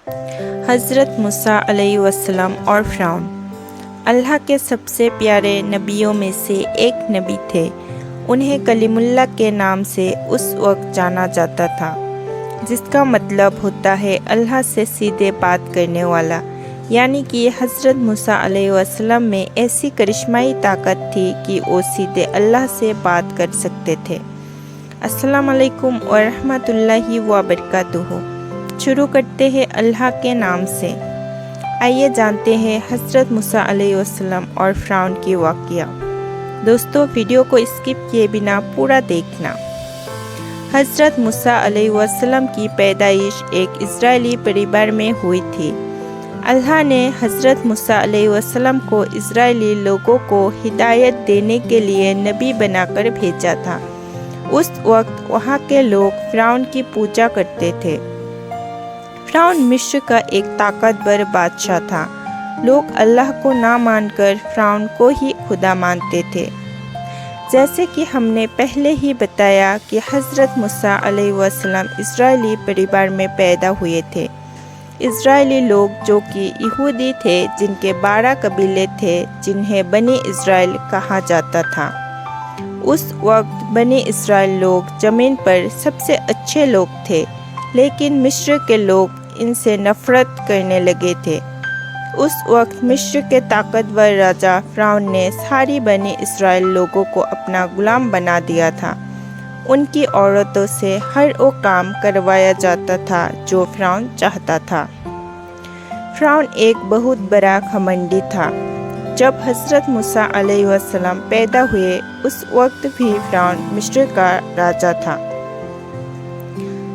حضرت موسیٰ علیہ السلام اور فرعون اللہ کے سب سے پیارے نبیوں میں سے ایک نبی تھے۔ انہیں کلیم اللہ کے نام سے اس وقت جانا جاتا تھا، جس کا مطلب ہوتا ہے اللہ سے سیدھے بات کرنے والا، یعنی کہ حضرت موسیٰ علیہ السلام میں ایسی کرشمائی طاقت تھی کہ وہ سیدھے اللہ سے بات کر سکتے تھے۔ السلام علیکم ورحمۃ اللہ وبرکاتہ۔ شروع کرتے ہیں اللہ کے نام سے۔ آئیے جانتے ہیں حضرت موسیٰ علیہ السلام اور فرعون کی واقعہ۔ دوستو، ویڈیو کو اسکپ کیے بنا پورا دیکھنا۔ حضرت موسیٰ علیہ السلام کی پیدائش ایک اسرائیلی پریوار میں ہوئی تھی۔ اللہ نے حضرت موسیٰ علیہ السلام کو اسرائیلی لوگوں کو ہدایت دینے کے لیے نبی بنا کر بھیجا تھا۔ اس وقت وہاں کے لوگ فرعون کی پوجا کرتے تھے۔ فرعون مصر کا ایک طاقتور بادشاہ تھا۔ لوگ اللہ کو نہ مان کر فرعون کو ہی خدا مانتے تھے۔ جیسے کہ ہم نے پہلے ہی بتایا کہ حضرت موسیٰ علیہ السلام اسرائیلی پریوار میں پیدا ہوئے تھے۔ اسرائیلی لوگ جو کہ یہودی تھے، جن کے 12 قبیلے تھے، جنہیں بنی اسرائیل کہا جاتا تھا۔ اس وقت بنی اسرائیل لوگ زمین پر سب سے اچھے لوگ تھے، لیکن مصر کے لوگ ان سے نفرت کرنے لگے تھے۔ اس وقت مصر کے طاقتور راجا فرعون نے ساری بنی اسرائیل لوگوں کو اپنا غلام بنا دیا تھا۔ ان کی عورتوں سے ہر وہ کام کروایا جاتا تھا جو فرعون چاہتا تھا۔ فرعون ایک بہت بڑا گھمنڈی تھا۔ جب حضرت موسیٰ علیہ السلام پیدا ہوئے، اس وقت بھی فرعون مصر کا راجا تھا۔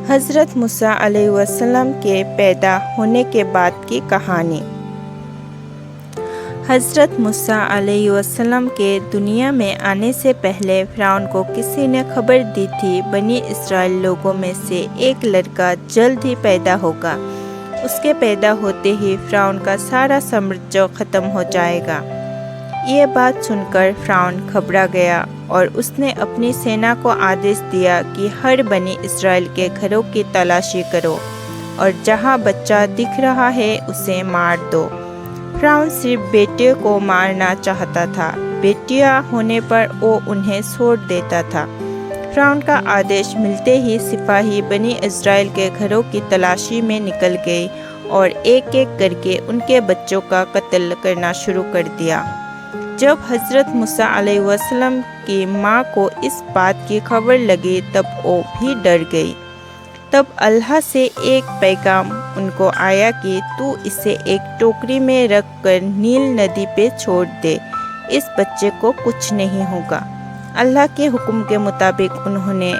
حضرت موسیٰ علیہ السلام کے پیدا ہونے کے بعد کی کہانی۔ حضرت موسیٰ علیہ السلام کے دنیا میں آنے سے پہلے فرعون کو کسی نے خبر دی تھی بنی اسرائیل لوگوں میں سے ایک لڑکا جلد ہی پیدا ہوگا۔ اس کے پیدا ہوتے ہی فرعون کا سارا سامراجیہ ختم ہو جائے گا۔ یہ بات سن کر فرعون گھبرا گیا اور اس نے اپنی سینا کو آدیش دیا کہ ہر بنی اسرائیل کے گھروں کی تلاشی کرو اور جہاں بچہ دکھ رہا ہے اسے مار دو۔ فرعون صرف بیٹے کو مارنا چاہتا تھا، بیٹیاں ہونے پر وہ انہیں چھوڑ دیتا تھا۔ فرعون کا آدیش ملتے ہی سپاہی بنی اسرائیل کے گھروں کی تلاشی میں نکل گئے اور ایک ایک کر کے ان کے بچوں کا قتل کرنا شروع کر دیا۔ جب حضرت موسیٰ علیہ السلام کی ماں کو اس بات کی خبر لگی تب وہ بھی ڈر گئی۔ تب اللہ سے ایک پیغام ان کو آیا کہ تو اسے ایک ٹوکری میں رکھ کر نیل ندی پہ چھوڑ دے، اس بچے کو کچھ نہیں ہوگا۔ اللہ کے حکم کے مطابق انہوں نے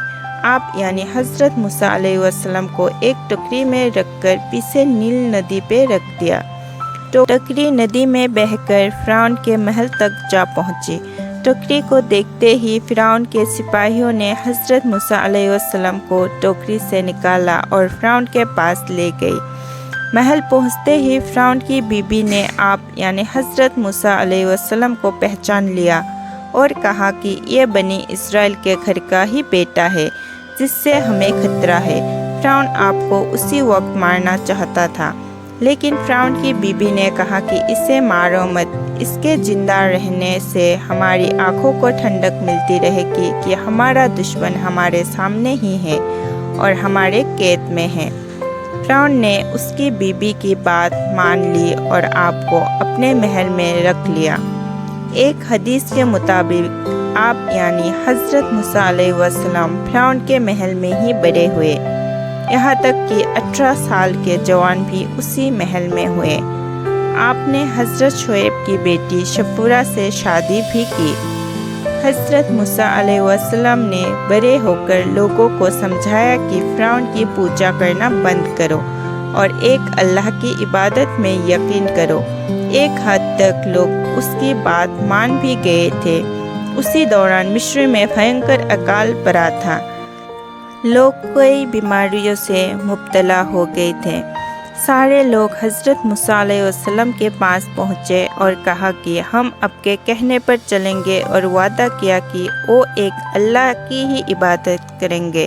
آپ یعنی حضرت موسیٰ علیہ السلام کو ایک ٹوکری میں رکھ کر پیچھے نیل ندی پہ رکھ دیا۔ ٹوکری ندی میں بہہ کر فرعون کے محل تک جا پہنچی۔ ٹوکری کو دیکھتے ہی فرعون کے سپاہیوں نے حضرت موسیٰ علیہ السلام کو ٹوکری سے نکالا اور فرعون کے پاس لے گئی۔ محل پہنچتے ہی فرعون کی بیوی نے آپ یعنی حضرت موسیٰ علیہ السلام کو پہچان لیا اور کہا کہ یہ بنی اسرائیل کے گھر کا ہی بیٹا ہے جس سے ہمیں خطرہ ہے۔ فرعون آپ کو اسی وقت مارنا چاہتا تھا، لیکن فرعون کی بیوی نے کہا کہ اسے مارو مت، اس کے زندہ رہنے سے ہماری آنکھوں کو ٹھنڈک ملتی رہے گی کہ ہمارا دشمن ہمارے سامنے ہی ہے اور ہمارے قید میں ہے۔ فرعون نے اس کی بیوی کی بات مان لی اور آپ کو اپنے محل میں رکھ لیا۔ ایک حدیث کے مطابق آپ یعنی حضرت موسیٰ علیہ السلام فرعون کے محل میں ہی بڑے ہوئے، یہاں تک کہ 18 سال کے جوان بھی اسی محل میں ہوئے۔ آپ نے حضرت شعیب کی بیٹی شفورہ سے شادی بھی کی۔ حضرت موسیٰ علیہ السلام نے بڑے ہو کر لوگوں کو سمجھایا کہ فرعون کی پوجا کرنا بند کرو اور ایک اللہ کی عبادت میں یقین کرو۔ ایک حد تک لوگ اس کی بات مان بھی گئے تھے۔ اسی دوران مصر میں بھینکر اکال پڑا تھا۔ لوگ کئی بیماریوں سے مبتلا ہو گئے تھے۔ سارے لوگ حضرت موسیٰ علیہ السلام کے پاس پہنچے اور کہا کہ ہم آپ کے کہنے پر چلیں گے، اور وعدہ کیا کہ وہ ایک اللہ کی ہی عبادت کریں گے۔